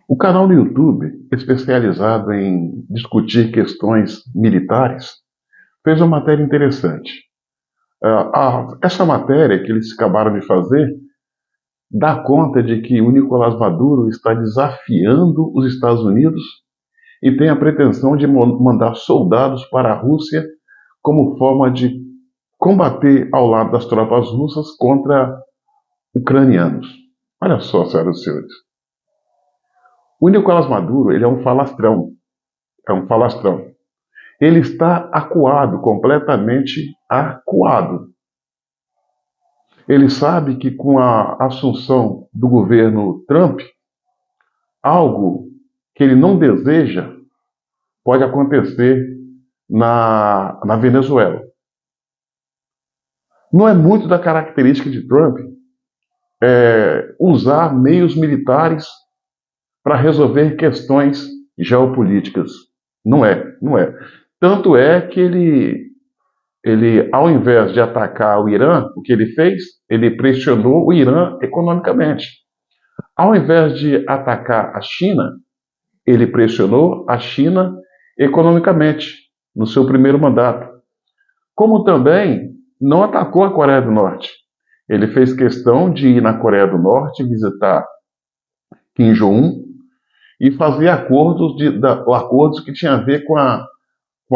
O canal no YouTube, especializado em discutir questões militares, fez uma matéria interessante. Essa matéria que eles acabaram de fazer dá conta de que o Nicolás Maduro está desafiando os Estados Unidos e tem a pretensão de mandar soldados para a Rússia como forma de combater ao lado das tropas russas contra ucranianos. Olha só, senhoras e senhores. O Nicolás Maduro, ele é um falastrão. É um falastrão. Ele está acuado, completamente acuado. Ele sabe que com a assunção do governo Trump, algo que ele não deseja pode acontecer na Venezuela. Não é muito da característica de Trump usar meios militares para resolver questões geopolíticas. Não é, não é. Tanto é que ele, ao invés de atacar o Irã, o que ele fez? Ele pressionou o Irã economicamente. Ao invés de atacar a China, ele pressionou a China economicamente, no seu primeiro mandato. Como também não atacou a Coreia do Norte. Ele fez questão de ir na Coreia do Norte visitar Kim Jong-un e fazer acordos que tinham a ver com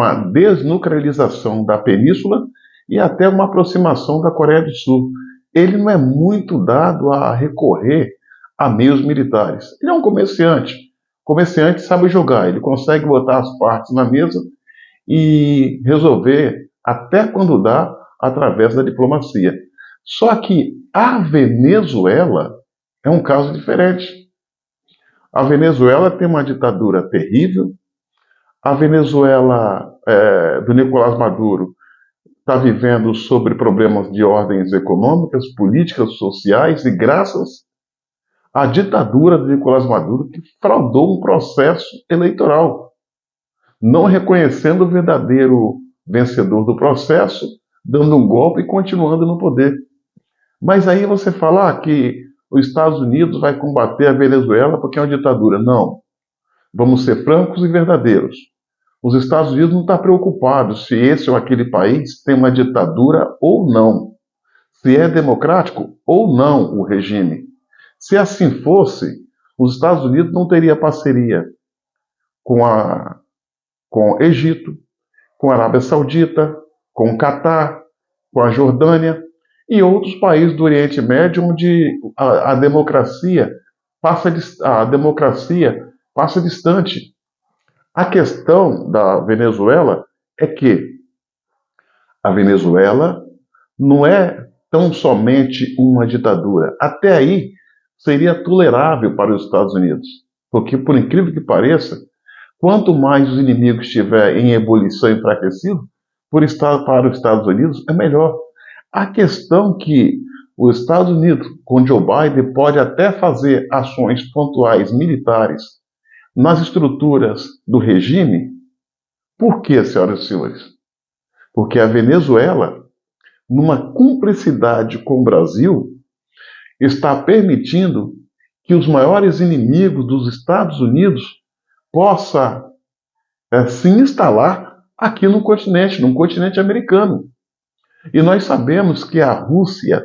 a desnuclearização da península e até uma aproximação da Coreia do Sul. Ele não é muito dado a recorrer a meios militares. Ele é um comerciante. O comerciante sabe jogar, ele consegue botar as partes na mesa e resolver, até quando dá, através da diplomacia. Só que a Venezuela é um caso diferente. A Venezuela tem uma ditadura terrível. A Venezuela do Nicolás Maduro está vivendo sobre problemas de ordens econômicas, políticas, sociais, e graças à ditadura do Nicolás Maduro, que fraudou um processo eleitoral, não reconhecendo o verdadeiro vencedor do processo, dando um golpe e continuando no poder. Mas aí você fala que os Estados Unidos vai combater a Venezuela porque é uma ditadura. Não. Vamos ser francos e verdadeiros. Os Estados Unidos não estão preocupados se esse ou aquele país tem uma ditadura ou não, se é democrático ou não o regime. Se assim fosse, os Estados Unidos não teria parceria com o Egito, com a Arábia Saudita, com o Catar, com a Jordânia e outros países do Oriente Médio onde a democracia passa distante. A questão da Venezuela é que a Venezuela não é tão somente uma ditadura. Até aí seria tolerável para os Estados Unidos, porque, por incrível que pareça, quanto mais os inimigos estiverem em ebulição e enfraquecido, para os Estados Unidos é melhor. A questão que os Estados Unidos, com Joe Biden, pode até fazer ações pontuais militares nas estruturas do regime. Por quê, senhoras e senhores? Porque a Venezuela, numa cumplicidade com o Brasil, está permitindo que os maiores inimigos dos Estados Unidos possam se instalar aqui no continente americano. E nós sabemos que a Rússia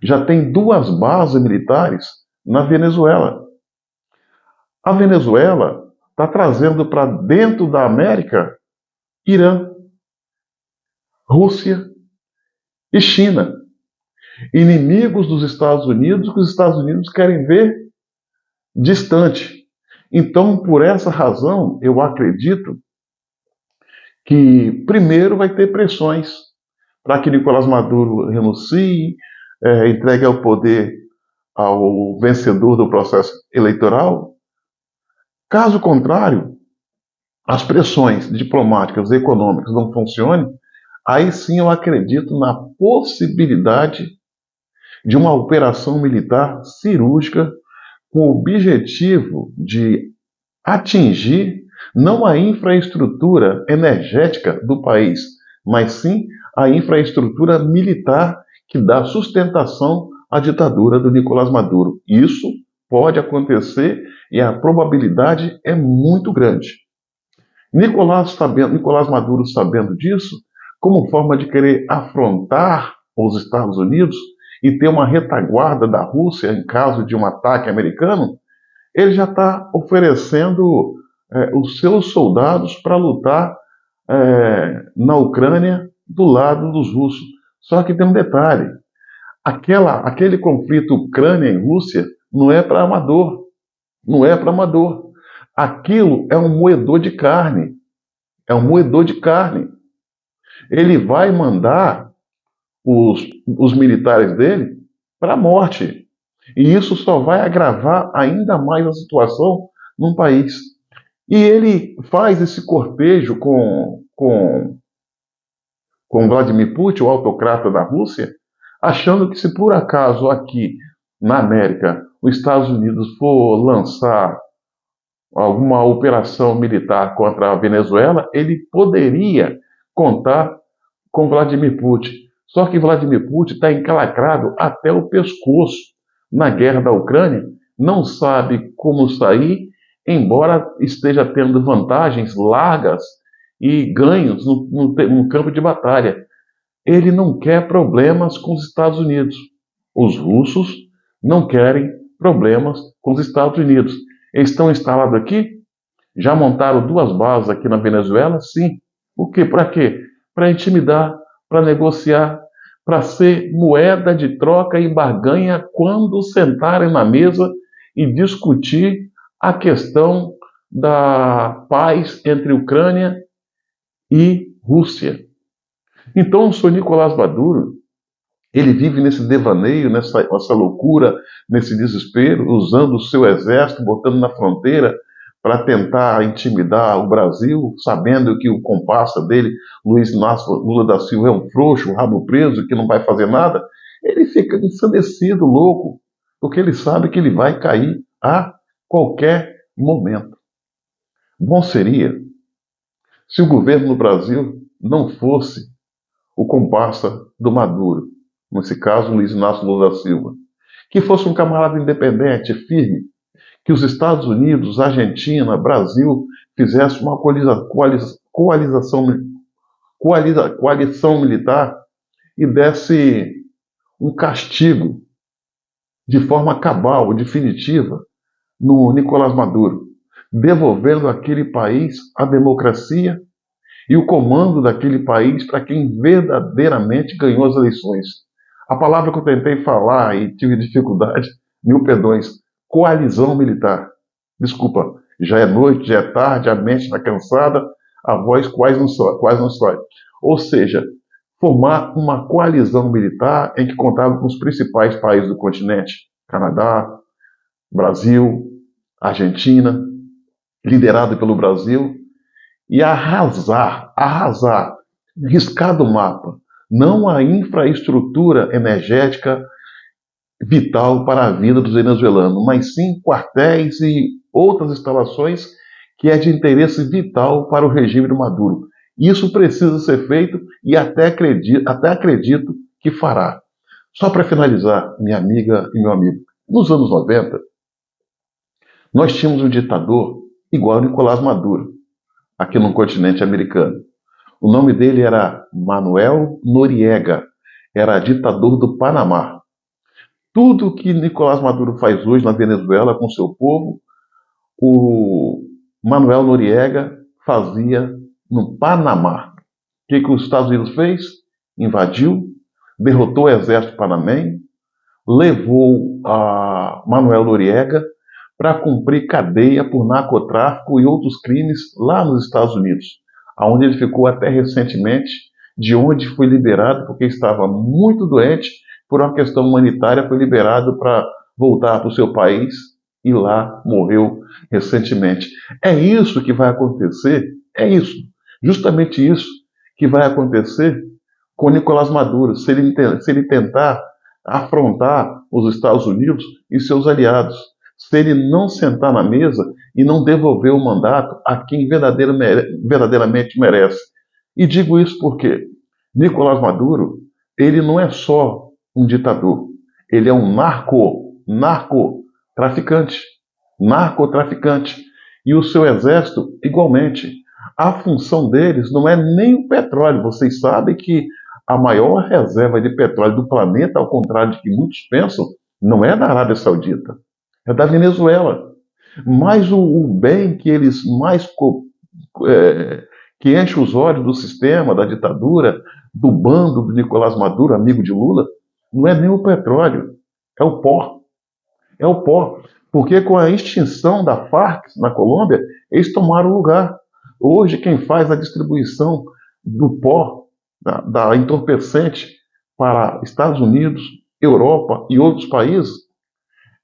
já tem 2 bases militares na Venezuela. A Venezuela está trazendo para dentro da América Irã, Rússia e China. Inimigos dos Estados Unidos que os Estados Unidos querem ver distante. Então, por essa razão, eu acredito que primeiro vai ter pressões para que Nicolás Maduro renuncie, entregue ao poder ao vencedor do processo eleitoral. Caso contrário, as pressões diplomáticas e econômicas não funcionem, aí sim eu acredito na possibilidade de uma operação militar cirúrgica com o objetivo de atingir não a infraestrutura energética do país, mas sim a infraestrutura militar que dá sustentação à ditadura do Nicolás Maduro. Isso pode acontecer e a probabilidade é muito grande. Nicolás Maduro, sabendo disso, como forma de querer afrontar os Estados Unidos e ter uma retaguarda da Rússia em caso de um ataque americano, ele já está oferecendo os seus soldados para lutar na Ucrânia do lado dos russos. Só que tem um detalhe: aquele conflito Ucrânia e Rússia não é para amador, não é para amador. Aquilo é um moedor de carne, é um moedor de carne. Ele vai mandar os militares dele para a morte. E isso só vai agravar ainda mais a situação num país. E ele faz esse cortejo com Vladimir Putin, o autocrata da Rússia, achando que se por acaso aqui na América os Estados Unidos for lançar alguma operação militar contra a Venezuela, ele poderia contar com Vladimir Putin. Só que Vladimir Putin está encalacrado até o pescoço na guerra da Ucrânia, não sabe como sair, embora esteja tendo vantagens largas e ganhos no campo de batalha. Ele não quer problemas com os Estados Unidos. Os russos não querem problemas com os Estados Unidos. Eles estão instalados aqui? Já montaram 2 bases aqui na Venezuela? Sim. O quê? Para quê? Para intimidar, para negociar, para ser moeda de troca e barganha quando sentarem na mesa e discutir a questão da paz entre Ucrânia e Rússia. Então, o senhor Nicolás Maduro, ele vive nesse devaneio, nessa loucura, nesse desespero, usando o seu exército, botando na fronteira para tentar intimidar o Brasil, sabendo que o comparsa dele, Luiz Inácio Lula da Silva, é um frouxo, um rabo preso, que não vai fazer nada. Ele fica ensandecido, louco, porque ele sabe que ele vai cair a qualquer momento. Bom seria se o governo do Brasil não fosse o comparsa do Maduro, nesse caso Luiz Inácio Lula da Silva, que fosse um camarada independente, firme, que os Estados Unidos, Argentina, Brasil fizessem uma coalição militar e desse um castigo de forma cabal, definitiva, no Nicolás Maduro, devolvendo àquele país a democracia e o comando daquele país para quem verdadeiramente ganhou as eleições. A palavra que eu tentei falar e tive dificuldade, mil perdões, coalizão militar. Desculpa, já é noite, já é tarde, a mente está cansada, a voz quase não sai. Ou seja, formar uma coalizão militar em que contava com os principais países do continente, Canadá, Brasil, Argentina, liderado pelo Brasil, e arrasar, riscar do mapa, não a infraestrutura energética vital para a vida dos venezuelanos, mas sim quartéis e outras instalações que é de interesse vital para o regime do Maduro. Isso precisa ser feito e até acredito que fará. Só para finalizar, minha amiga e meu amigo, nos anos 90, nós tínhamos um ditador igual a Nicolás Maduro, aqui no continente americano. O nome dele era Manuel Noriega, era ditador do Panamá. Tudo que Nicolás Maduro faz hoje na Venezuela com seu povo, o Manuel Noriega fazia no Panamá. O que os Estados Unidos fez? Invadiu, derrotou o exército panamenho, levou a Manuel Noriega para cumprir cadeia por narcotráfico e outros crimes lá nos Estados Unidos, onde ele ficou até recentemente, de onde foi liberado porque estava muito doente, por uma questão humanitária, foi liberado para voltar para o seu país e lá morreu recentemente. É isso que vai acontecer, é isso, justamente isso que vai acontecer com Nicolás Maduro, se ele tentar afrontar os Estados Unidos e seus aliados, se ele não sentar na mesa e não devolver o mandato a quem verdadeiramente merece. E digo isso porque Nicolás Maduro, ele não é só um ditador, ele é um narcotraficante. narcotraficante. E o seu exército, igualmente. A função deles não é nem o petróleo. Vocês sabem que a maior reserva de petróleo do planeta, ao contrário de que muitos pensam, não é da Arábia Saudita, é da Venezuela. Mas o bem que eles mais que enche os olhos do sistema, da ditadura, do bando do Nicolás Maduro, amigo de Lula, não é nem o petróleo, é o pó. É o pó. Porque com a extinção da Farc na Colômbia, eles tomaram o lugar. Hoje, quem faz a distribuição do pó, da entorpecente, para Estados Unidos, Europa e outros países,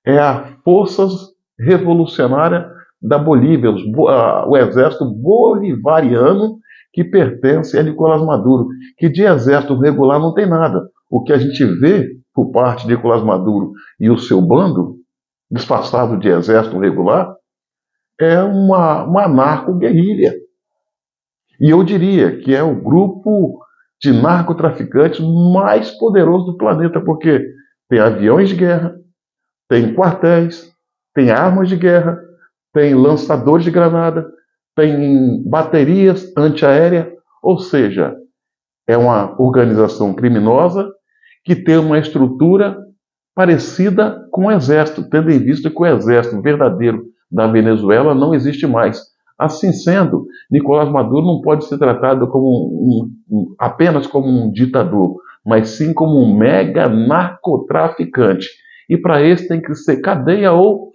é a Forças Revolucionária da Bolívia, o exército bolivariano que pertence a Nicolás Maduro, que de exército regular não tem nada. O que a gente vê por parte de Nicolás Maduro e o seu bando, disfarçado de exército regular, é uma narco-guerrilha. E eu diria que é o grupo de narcotraficantes mais poderoso do planeta, porque tem aviões de guerra, tem quartéis, tem armas de guerra, tem lançadores de granada, tem baterias antiaéreas, ou seja, é uma organização criminosa que tem uma estrutura parecida com o exército, tendo em vista que o exército verdadeiro da Venezuela não existe mais. Assim sendo, Nicolás Maduro não pode ser tratado como apenas como um ditador, mas sim como um mega narcotraficante. E para esse tem que ser cadeia ou